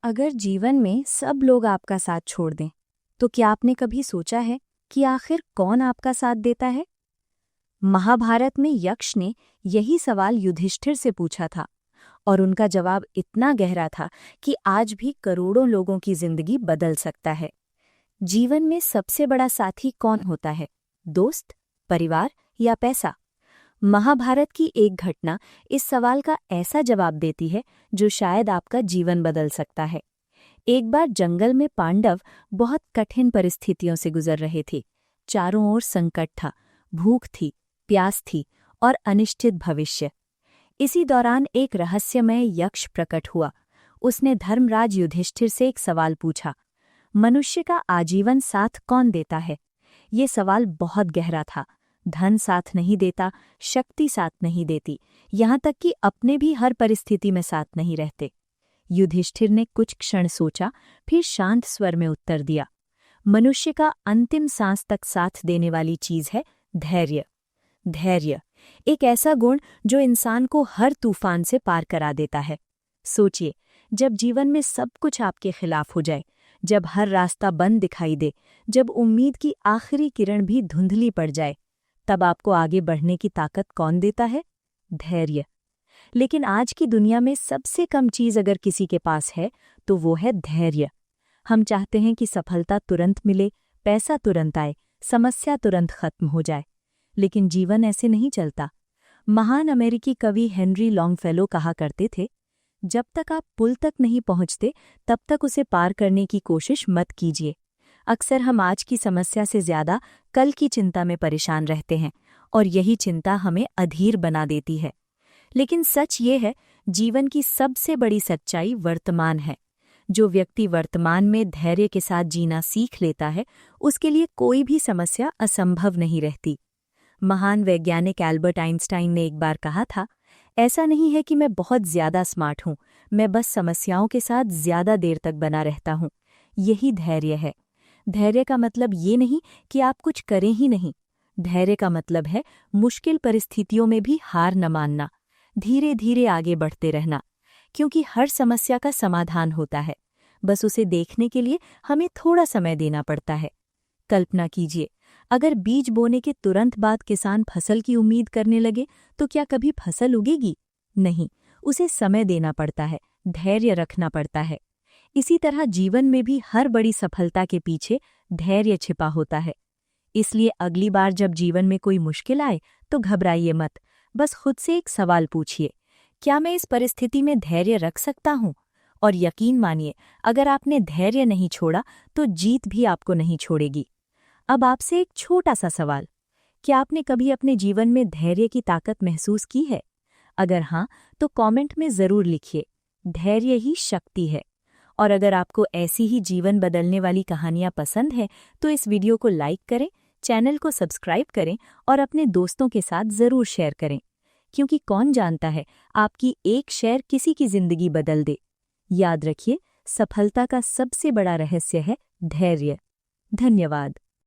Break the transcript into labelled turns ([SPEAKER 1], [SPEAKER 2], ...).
[SPEAKER 1] अगर जीवन में सब लोग आपका साथ छोड़ दें, तो क्या आपने कभी सोचा है कि आखिर कौन आपका साथ देता है? महाभारत में यक्ष ने यही सवाल युधिष्ठिर से पूछा था और उनका जवाब इतना गहरा था कि आज भी करोड़ों लोगों की जिंदगी बदल सकता है। जीवन में सबसे बड़ा साथी कौन होता है? दोस्त, परिवार या पैसा? महाभारत की एक घटना इस सवाल का ऐसा जवाब देती है जो शायद आपका जीवन बदल सकता है। एक बार जंगल में पांडव बहुत कठिन परिस्थितियों से गुजर रहे थे। चारों ओर संकट था, भूख थी, प्यास थी और अनिश्चित भविष्य। इसी दौरान एक रहस्यमय यक्ष प्रकट हुआ। उसने धर्मराज युधिष्ठिर से एक सवाल पूछा, मनुष्य का आजीवन साथ कौन देता है? ये सवाल बहुत गहरा था। धन साथ नहीं देता, शक्ति साथ नहीं देती, यहाँ तक कि अपने भी हर परिस्थिति में साथ नहीं रहते। युधिष्ठिर ने कुछ क्षण सोचा, फिर शांत स्वर में उत्तर दिया, मनुष्य का अंतिम सांस तक साथ देने वाली चीज है धैर्य। धैर्य, एक ऐसा गुण जो इंसान को हर तूफान से पार करा देता है। सोचिए, जब जीवन में सब कुछ आपके खिलाफ हो जाए, जब हर रास्ता बंद दिखाई दे, जब उम्मीद की आखिरी किरण भी धुंधली पड़ जाए, तब आपको आगे बढ़ने की ताकत कौन देता है? धैर्य। लेकिन आज की दुनिया में सबसे कम चीज अगर किसी के पास है तो वो है धैर्य। हम चाहते हैं कि सफलता तुरंत मिले, पैसा तुरंत आए, समस्या तुरंत खत्म हो जाए, लेकिन जीवन ऐसे नहीं चलता। महान अमेरिकी कवि हेनरी लॉन्गफेलो कहा करते थे, जब तक आप पुल तक नहीं पहुंचते तब तक उसे पार करने की कोशिश मत कीजिए। अक्सर हम आज की समस्या से ज्यादा कल की चिंता में परेशान रहते हैं और यही चिंता हमें अधीर बना देती है। लेकिन सच ये है, जीवन की सबसे बड़ी सच्चाई वर्तमान है। जो व्यक्ति वर्तमान में धैर्य के साथ जीना सीख लेता है, उसके लिए कोई भी समस्या असंभव नहीं रहती। महान वैज्ञानिक एल्बर्ट आइंस्टाइन ने एक बार कहा था, ऐसा नहीं है कि मैं बहुत ज्यादा स्मार्ट हूं, मैं बस समस्याओं के साथ ज्यादा देर तक बना रहता हूं। यही धैर्य है। धैर्य का मतलब ये नहीं कि आप कुछ करें ही नहीं। धैर्य का मतलब है मुश्किल परिस्थितियों में भी हार न मानना, धीरे धीरे आगे बढ़ते रहना, क्योंकि हर समस्या का समाधान होता है। बस उसे देखने के लिए हमें थोड़ा समय देना पड़ता है। कल्पना कीजिए, अगर बीज बोने के तुरंत बाद किसान फसल की उम्मीद करने लगे तो क्या कभी फसल उगेगी? नहीं, उसे समय देना पड़ता है, धैर्य रखना पड़ता है। इसी तरह जीवन में भी हर बड़ी सफलता के पीछे धैर्य छिपा होता है। इसलिए अगली बार जब जीवन में कोई मुश्किल आए तो घबराइए मत, बस खुद से एक सवाल पूछिए, क्या मैं इस परिस्थिति में धैर्य रख सकता हूँ? और यकीन मानिए, अगर आपने धैर्य नहीं छोड़ा तो जीत भी आपको नहीं छोड़ेगी। अब आपसे एक छोटा सा सवाल, क्या आपने कभी अपने जीवन में धैर्य की ताकत महसूस की है? अगर हाँ, तो कमेंट में जरूर लिखिए, धैर्य ही शक्ति है। और अगर आपको ऐसी ही जीवन बदलने वाली कहानियां पसंद है तो इस वीडियो को लाइक करें, चैनल को सब्सक्राइब करें और अपने दोस्तों के साथ जरूर शेयर करें, क्योंकि कौन जानता है, आपकी एक शेयर किसी की जिंदगी बदल दे। याद रखिए, सफलता का सबसे बड़ा रहस्य है धैर्य। धन्यवाद।